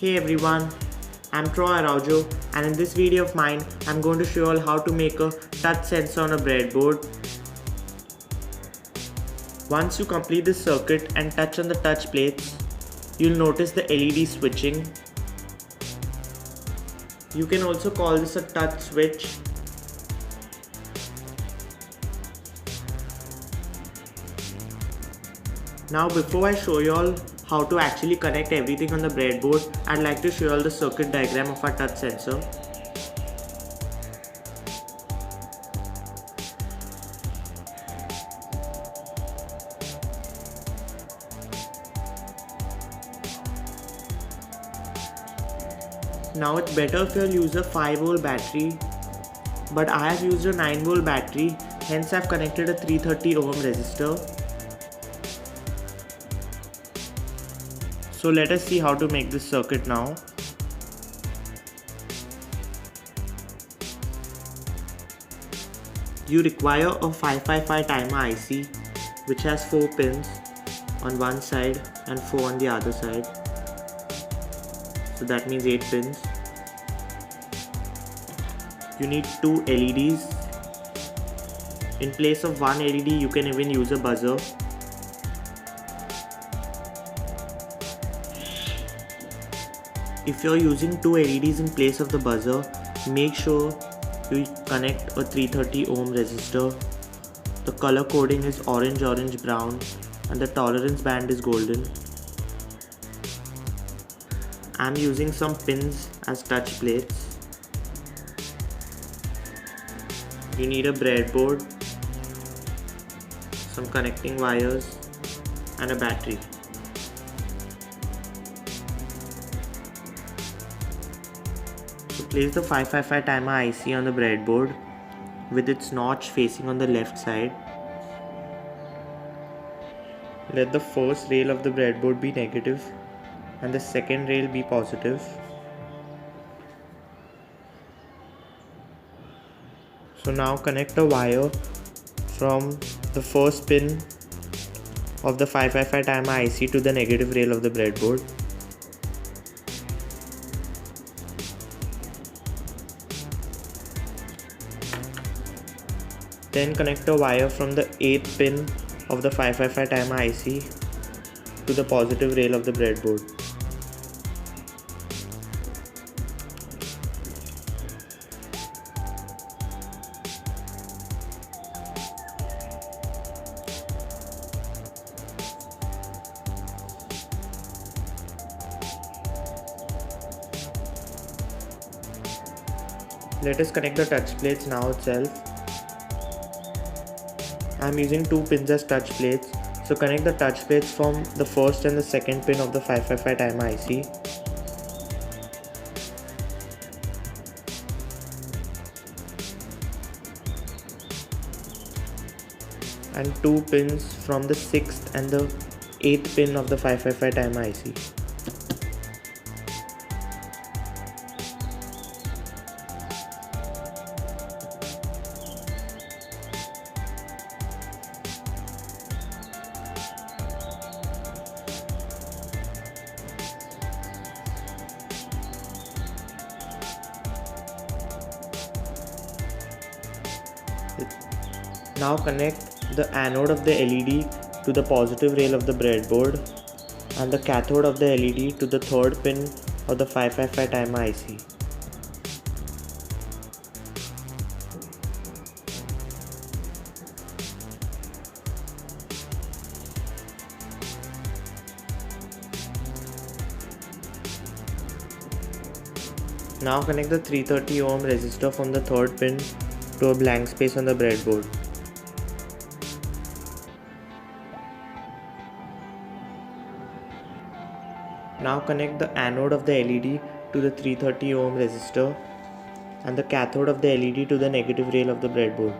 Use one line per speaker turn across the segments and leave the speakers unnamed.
Hey everyone, I'm Troy Araujo, and in this video of mine, I'm going to show you all how to make a touch sensor on a breadboard. Once you complete this circuit and touch on the touch plates, you'll notice the LED switching. You can also call this a touch switch. Now before I show you all how to actually connect everything on the breadboard, I'd like to show you all the circuit diagram of our touch sensor. Now it's better if you'll use a 5V battery, but I have used a 9V battery, hence I've connected a 330 ohm resistor. So let us see how to make this circuit now. You require a 555 timer IC which has 4 pins on one side and 4 on the other side. So that means 8 pins. You need 2 LEDs. In place of one LED, you can even use a buzzer. If you're using 2 LEDs in place of the buzzer, make sure you connect a 330 ohm resistor. The color coding is orange, brown, and the tolerance band is golden. I'm using some pins as touch plates. You need a breadboard, some connecting wires, and a battery. So place the 555 timer IC on the breadboard with its notch facing on the left side. Let the first rail of the breadboard be negative and the second rail be positive. So now connect a wire from the first pin of the 555 timer IC to the negative rail of the breadboard. Then connect a wire from the 8th pin of the 555 timer IC to the positive rail of the breadboard. Let us connect the touch plates now itself. I am using 2 pins as touch plates, so connect the touch plates from the first and the second pin of the 555 timer IC. And 2 pins from the 6th and the 8th pin of the 555 timer IC. Now connect the anode of the LED to the positive rail of the breadboard and the cathode of the LED to the 3rd pin of the 555 timer IC. Now connect the 330 ohm resistor from the 3rd pin to a blank space on the breadboard. Now connect the anode of the LED to the 330 ohm resistor and the cathode of the LED to the negative rail of the breadboard.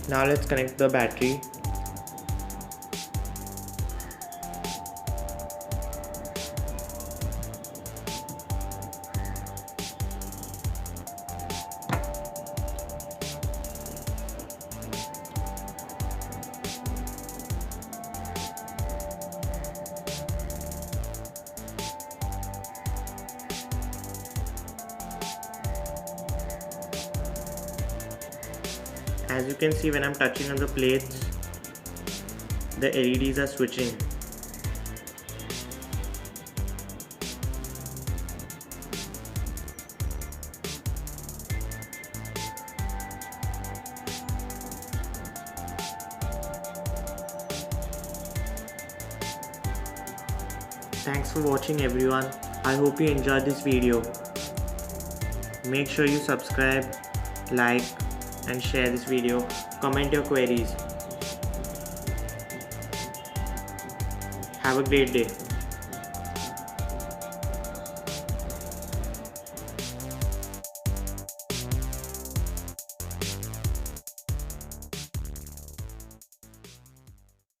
Now let's connect the battery. As you can see, when I'm touching on the plates, the LEDs are switching. Thanks for watching everyone. I hope you enjoyed this video. Make sure you subscribe, like and share this video. Comment your queries. Have a great day.